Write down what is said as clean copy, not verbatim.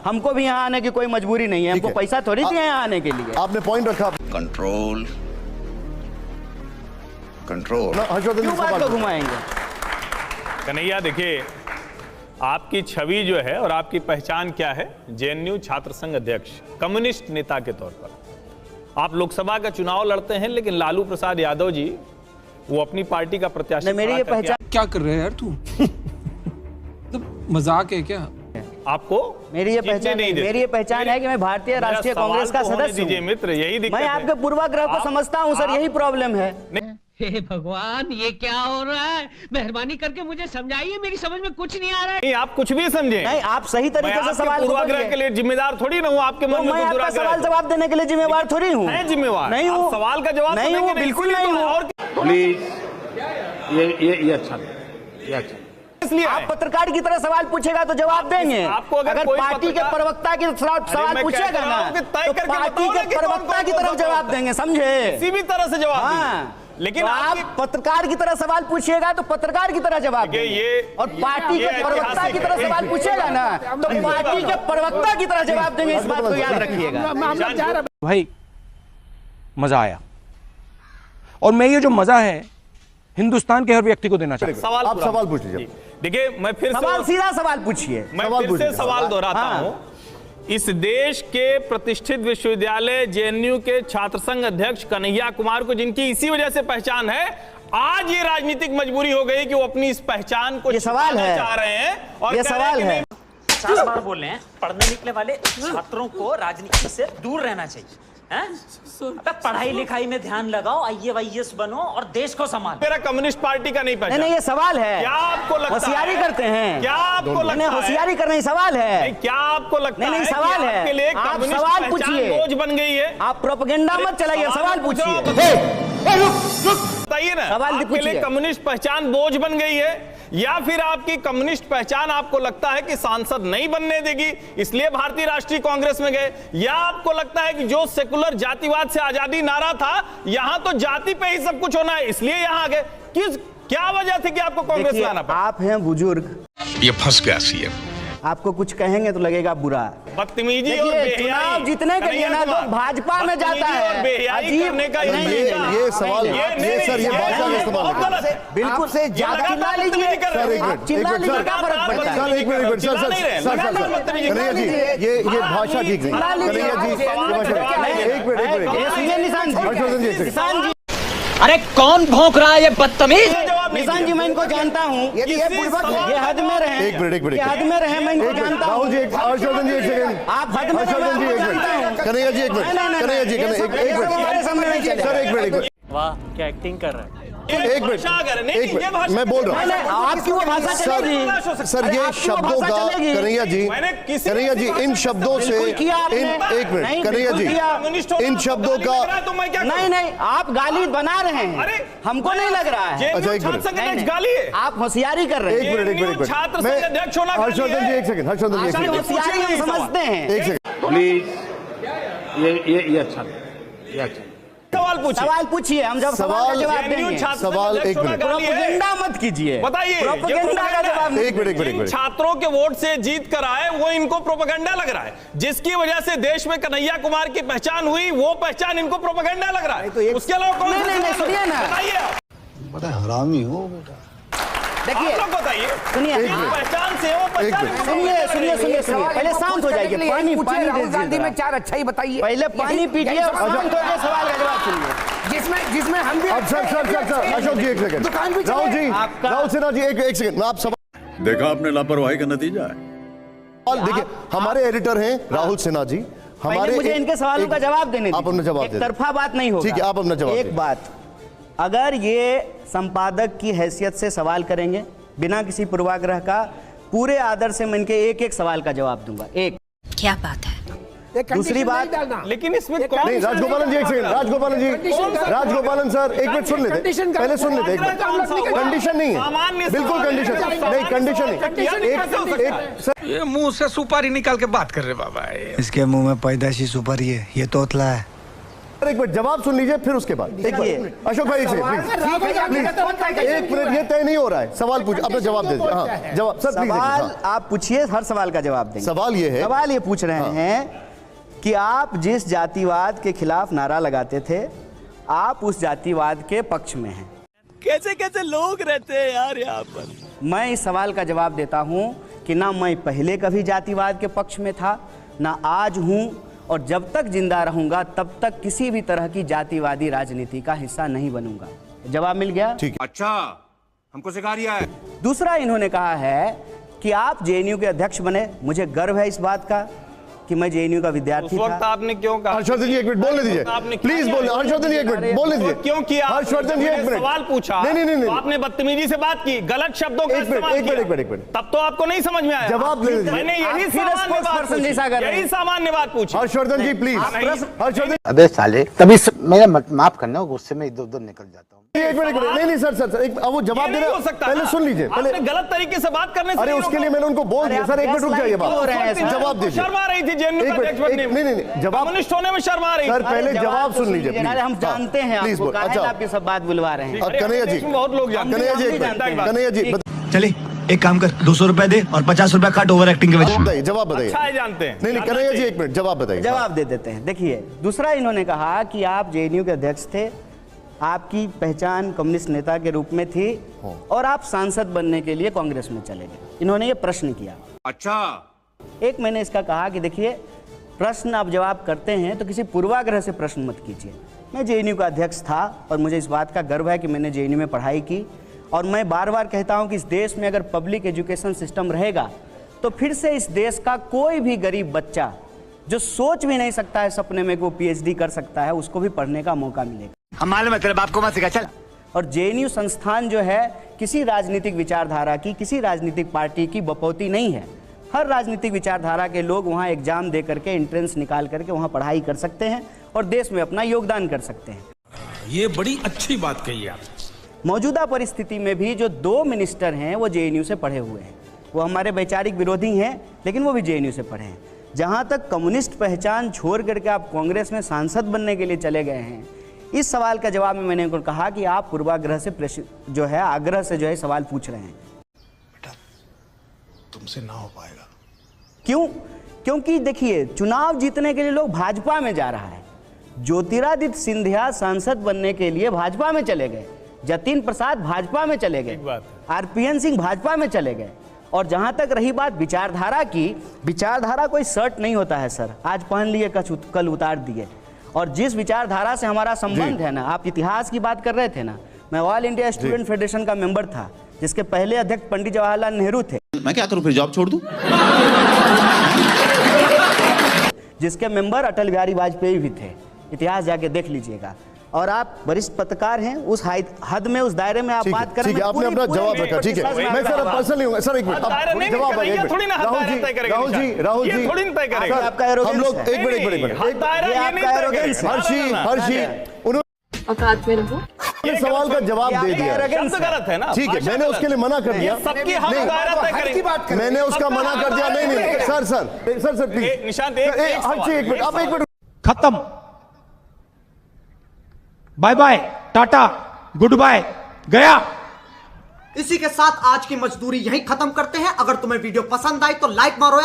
हमको भी यहाँ आने की कोई मजबूरी नहीं है, हमको पैसा थोड़ी दिया यहाँ आने के लिए। आपने पॉइंट रखा। कंट्रोल कंट्रोल क्यों बात को घुमाएंगे? कन्हैया देखिए, आपकी छवि जो है और आपकी पहचान क्या है? जेएनयू छात्र संघ अध्यक्ष, कम्युनिस्ट नेता के तौर पर आप लोकसभा का चुनाव लड़ते हैं, लेकिन लालू प्रसाद यादव जी वो अपनी पार्टी का प्रत्याशी। मेरी ये पहचान क्या कर रहे हैं यार तू? मजाक है क्या? आपको मेरी ये पहचान नहीं, मेरी ये पहचान है कि मैं भारतीय राष्ट्रीय कांग्रेस का सदस्य हूं। मित्र, यही दिक्कत मैं आपके पूर्वाग्रह को समझता हूं सर, यही प्रॉब्लम है। हे भगवान, ये क्या हो रहा है? मेहरबानी करके मुझे समझाइए, मेरी समझ में कुछ नहीं आ रहा है। नहीं, आप कुछ भी समझे नहीं, आप सही तरीके से सवाल पूर्वाग्रह के लिए जिम्मेदार थोड़ी ना हूँ। आपके मन में मैं आपका सवाल जवाब देने के लिए जिम्मेवार थोड़ी हूँ। जिम्मेवार नहीं हूँ, सवाल का जवाब नहीं हूँ, बिल्कुल नहीं हूँ। और प्लीज ये अच्छा ये अच्छा। इसलिए आप पत्रकार की तरह सवाल पूछेगा तो जवाब देंगे। आपको अगर पार्टी के प्रवक्ता की सवाल पूछेगा ना तो पार्टी के प्रवक्ता की तरफ जवाब देंगे, समझे? किसी भी तरह से जवाब। हाँ, लेकिन तो आप पत्रकार की तरह सवाल पूछिएगा तो पत्रकार की तरह जवाब देंगे, ये और पार्टी के प्रवक्ता की तरह सवाल पूछेगा ना तो पार्टी के प्रवक्ता की तरह जवाब देंगे। इस बात को याद रखिएगा भाई। मजा आया, और मैं ये जो मजा है हिंदुस्तान के हर व्यक्ति को देना चाहता हूं। आप सवाल पूछ लीजिए। देखिए, मैं फिर सवाल सीधा सवाल पूछिए। मैं फिर से सवाल दोहराता हूं। इस देश के प्रतिष्ठित विश्वविद्यालय जेएनयू के छात्र संघ अध्यक्ष कन्हैया कुमार को, जिनकी इसी वजह से पहचान है, आज ये राजनीतिक मजबूरी हो गई कि वो अपनी इस पहचान को छुपाना चाह रहे हैं। और ये सवाल है, 50 बार बोल रहे हैं, पढ़ने निकले वाले छात्रों को राजनीति से दूर रहना चाहिए। अबे पढ़ाई लिखाई में ध्यान लगाओ, IAS बनो और देश को संभालो। मेरा कम्युनिस्ट पार्टी का नहीं पहचान। नहीं, ये सवाल है। क्या आपको लगता है होशियारी करते हैं? क्या आपको लगता है होशियारी करना ही सवाल है? क्या आपको लगता है? नहीं, सवाल है। आपके लिए आप कम्युनिस्ट सवाल पूछिए, बोझ बन गई है। आप प्रोपेगेंडा मत चलाइए, सवाल पूछिए। बताइए ना, सवाल आपके लिए कम्युनिस्ट पहचान बोझ बन गई है, या फिर आपकी कम्युनिस्ट पहचान आपको लगता है कि सांसद नहीं बनने देगी इसलिए भारतीय राष्ट्रीय कांग्रेस में गए, या आपको लगता है कि जो सेकुलर जातिवाद से आजादी नारा था, यहां तो जाति पे ही सब कुछ होना है इसलिए यहां आ गए? क्या वजह थी कि आपको कांग्रेस में आना पड़ा? आप हैं बुजुर्ग, ये फंस गया सीएम। आपको कुछ कहेंगे तो लगेगा बुरा। बदतमीजी और बेहयाई, चुनाव जीतने के लिए ना लोग भाजपा में जाता है। करने का ये सवाल, ये सर, ये भाषा का इस्तेमाल गलत है। बिल्कुल से चिल्ला लीजिए, आप चिल्ला लीजिए, क्या फर्क पड़ता है? सर एक मिनट सर, कन्हैया जी ये भाषा ठीक नहीं। कन्हैया जी एक मिनट निशान जी, अरे कौन भौंक रहा है ये बदतमीज? निशान जी, मैं इनको जानता हूँ, ये हद में रहे, एक मिनट हद में रहे, मैं इनको जानता हूँ। राहुल जी, हर्षवर्धन जी एक सेकंड, आप हद में हर्षवर्धन जी एक मिनट, कन्हैया जी एक मिनट, कन्हैया जी सर एक मिनट। वाह, क्या एक्टिंग कर रहा है। एक मिनट, मैं बोल रहा हूँ। आपकी वो भाषा चलेगी सर ये शब्दों का, कन्हैया जी इन शब्दों से, एक मिनट कन्हैया जी, इन शब्दों का नहीं, आप गाली बना रहे हैं, हमको नहीं लग रहा है। अच्छा एक मिनट, गाली है, आप होशियारी कर रहे हैं। एक मिनट हर्षवर्धन जी एक सेकंड, हर्षवर्धन जी एक सेकंड, होशियारी हम समझते हैं। एक सेकंड प्लीज ये अच्छा ये अच्छा। सवाल पूछिए, हम जब सवाल का जवाब देंगे। सवाल एक मिनट, प्रोपेगेंडा मत कीजिए, बताइए। प्रोपेगेंडा का जवाब एक मिनट छात्रों के वोट से जीत कर आए, वो इनको प्रोपेगेंडा लग रहा है, जिसकी वजह से देश में कन्हैया कुमार की पहचान हुई, वो पहचान इनको प्रोपेगेंडा लग रहा है। उसके अलावा कौन? नहीं, सुनिए ना, बताइए आप। बड़ा हरामी हो बेटा। देखिए, बताइए, सुनिए, पहचान से वो सुनिए, पहले शांत हो जाइए, पानी राहुल गांधी में 4 अच्छाई बताइए। पहले पानी पीजिए और शांत होकर सवाल का जवाब सुनिए। जिसमें हम भी सर अशोक जी एक सेकंड, राहुल सिन्हा जी एक सेकंड, आप सवाल देखा आपने लापरवाही का नतीजा है। देखिए, हमारे एडिटर हैं राहुल सिन्हा जी, हमारे मुझे इनके सवालों का जवाब देने दीजिए। आप अपना जवाब दे, एक तरफा बात नहीं होगा। ठीक है, आप अपना जवाब एक बात, अगर ये संपादक की हैसियत से सवाल करेंगे बिना किसी पूर्वाग्रह का, पूरे आदर से मैं इनके एक सवाल का जवाब दूंगा। एक क्या बात है? दूसरी बात, लेकिन इसमें कौन? नहीं, राजगोपालन जी एक सेकंड, राजगोपालन सर एक मिनट सुन लेते, पहले सुन लेते। एक मिनट, कंडीशन नहीं है, बिल्कुल कंडीशन नहीं, कंडीशन नहीं। ये मुंह से सुपारी निकाल के बात कर रहे बाबा। इसके मुंह में पैदाशी सुपारी है, ये तोतला है। एक मिनट जवाब सुन लीजिए, फिर उसके बाद एक मिनट अशोक भाई से प्लीज एक मिनट, ये तय नहीं हो रहा है। सवाल पूछ, अपना जवाब दे दीजिए। हाँ जवाब सर प्लीज। सवाल आप पूछिए, हर सवाल का जवाब देंगे। सवाल ये है, सवाल ये पूछ रहे हैं कि आप जिस जातिवाद के खिलाफ नारा लगाते थे, आप उस जातिवाद के पक्ष में हैं। कैसे कैसे लोग रहते हैं यार यहाँ पर। मैं इस सवाल का जवाब देता हूं कि ना मैं पहले कभी जातिवाद के पक्ष में था, ना आज हूं, और जब तक जिंदा रहूंगा तब तक किसी भी तरह की जातिवादी राजनीति का हिस्सा नहीं बनूंगा। जवाब मिल गया? ठीक। अच्छा, हमको सिखा रिया है। दूसरा इन्होंने कहा है कि आप जेएनयू के अध्यक्ष बने। मुझे गर्व है इस बात का कि मैं जेएनयू का विद्यार्थी उस वक्त था। आपने क्यों कहा? हर्षवर्धन जी एक मिनट बोलने दीजिए, प्लीज बोलने। हर्षवर्धन जी एक मिनट बोलने दीजिए। क्यों किया? हर्षवर्धन जी एक मिनट सवाल पूछा, नहीं तो आपने बदतमीजी से बात की, गलत शब्दों का इस्तेमाल किया। एक मिनट तब तो आपको नहीं समझ में आया। जवाब ले लीजिए। मैंने यही सामान्य बात पूछी। हर्षवर्धन जी प्लीज। हर्षवर्धन अबे साले, तभी मेरा माफ करना, गुस्से में इधर उधर निकल जाता हूँ। एक मिनट नहीं सर एक वो जवाब दे हो सकता पहले सुन लीजिए। आपने गलत तरीके से बात करने से अरे उसके लिए मैंने उनको बोल दिया। सर एक मिनट रुक जाइए, जवाब दीजिए। शर्म आ रही थी जेएनयू का अध्यक्ष बनने में। नहीं जवाब, कम्युनिस्ट होने में शर्म आ रही। सर पहले जवाब सुन लीजिए। हम जानते हैं आपको, काहे आप ये सब बात बुलवा रहे हैं। कन्हैया जी, बहुत लोग जानते कन्हैया जी, कन्हैया जी चले एक काम कर, 200 रुपए दे और 50 रुपए काट ओवर एक्टिंग के वजह। बताइए, जवाब बताइए। अच्छा है, जानते हैं। नहीं कन्हैया जी एक मिनट जवाब बताइए। जवाब दे देते हैं। देखिए, दूसरा इन्होंने कहा कि आप जेएनयू के अध्यक्ष थे, आपकी पहचान कम्युनिस्ट नेता के रूप में थी, और आप सांसद बनने के लिए कांग्रेस में चले गए। इन्होंने ये प्रश्न किया। अच्छा, एक मैंने इसका कहा कि देखिए, प्रश्न आप जवाब करते हैं तो किसी पूर्वाग्रह से प्रश्न मत कीजिए। मैं जेएनयू का अध्यक्ष था और मुझे इस बात का गर्व है कि मैंने जेएनयू में पढ़ाई की, और मैं बार बार कहता हूं कि इस देश में अगर पब्लिक एजुकेशन सिस्टम रहेगा तो फिर से इस देश का कोई भी गरीब बच्चा जो सोच भी नहीं सकता है सपने में कि वो पीएचडी कर सकता है, उसको भी पढ़ने का मौका मिलेगा। हम मालूम है तेरे बाप को मत सिखा, चल। और जेएनयू संस्थान जो है किसी राजनीतिक विचारधारा की, किसी राजनीतिक पार्टी की बपौती नहीं है। हर राजनीतिक विचारधारा के लोग वहाँ एग्जाम दे करके, एंट्रेंस निकाल करके वहाँ पढ़ाई कर सकते हैं और देश में अपना योगदान कर सकते हैं। ये बड़ी अच्छी बात कही आप। मौजूदा परिस्थिति में भी जो 2 मिनिस्टर हैं वो जेएनयू से पढ़े हुए हैं। वो हमारे वैचारिक विरोधी हैं, लेकिन वो भी जेएनयू से पढ़े हैं। जहाँ तक कम्युनिस्ट पहचान छोड़ करके आप कांग्रेस में सांसद बनने के लिए चले गए हैं, इस सवाल का जवाब में मैंने उनको कहा कि आप पूर्वाग्रह से जो है, आग्रह से जो है सवाल पूछ रहे हैं। तुमसे ना हो पाएगा। क्यों? क्योंकि देखिए, चुनाव जीतने के लिए लोग भाजपा में जा रहा है। ज्योतिरादित्य सिंधिया सांसद बनने के लिए भाजपा में चले गए, जतिन प्रसाद भाजपा में चले गए, आरपीएन सिंह भाजपा में चले गए। और जहां तक रही बात विचारधारा की, विचारधारा कोई शर्ट नहीं होता है सर, आज पहन लिए कल उतार दिए। और जिस विचारधारा से हमारा संबंध है ना, आप इतिहास की बात कर रहे थे ना, मैं ऑल इंडिया स्टूडेंट फेडरेशन का मेंबर था, जिसके पहले अध्यक्ष पंडित जवाहरलाल नेहरू थे। मैं क्या करूं फिर, जॉब छोड़ दूं? जिसके मेंबर अटल बिहारी वाजपेयी भी थे। इतिहास जाके देख लीजिएगा। और आप वरिष्ठ पत्रकार हैं, उस हद में, उस दायरे में आप बात करें। ठीक है, आपने अपना जवाब रखा। ठीक है, मैं सर पर्सनल नहीं हूँ सर। एक मिनट जवाब राहुल जी, आपका हम लोग एक मिनट हर्षी औकात में रहो। ये सवाल का जवाब दे दिया। गलत है ना। ठीक है, मैंने उसके लिए मना कर दिया। सबकी मैंने उसका मना कर दिया। नहीं सर प्लीज निशांत, हर्षी एक मिनट, आप एक मिनट। खत्म, bye bye, tata, good bye, गया। इसी के साथ आज की मजदूरी यहीं खत्म करते हैं। अगर तुम्हें वीडियो पसंद आई तो लाइक मारो।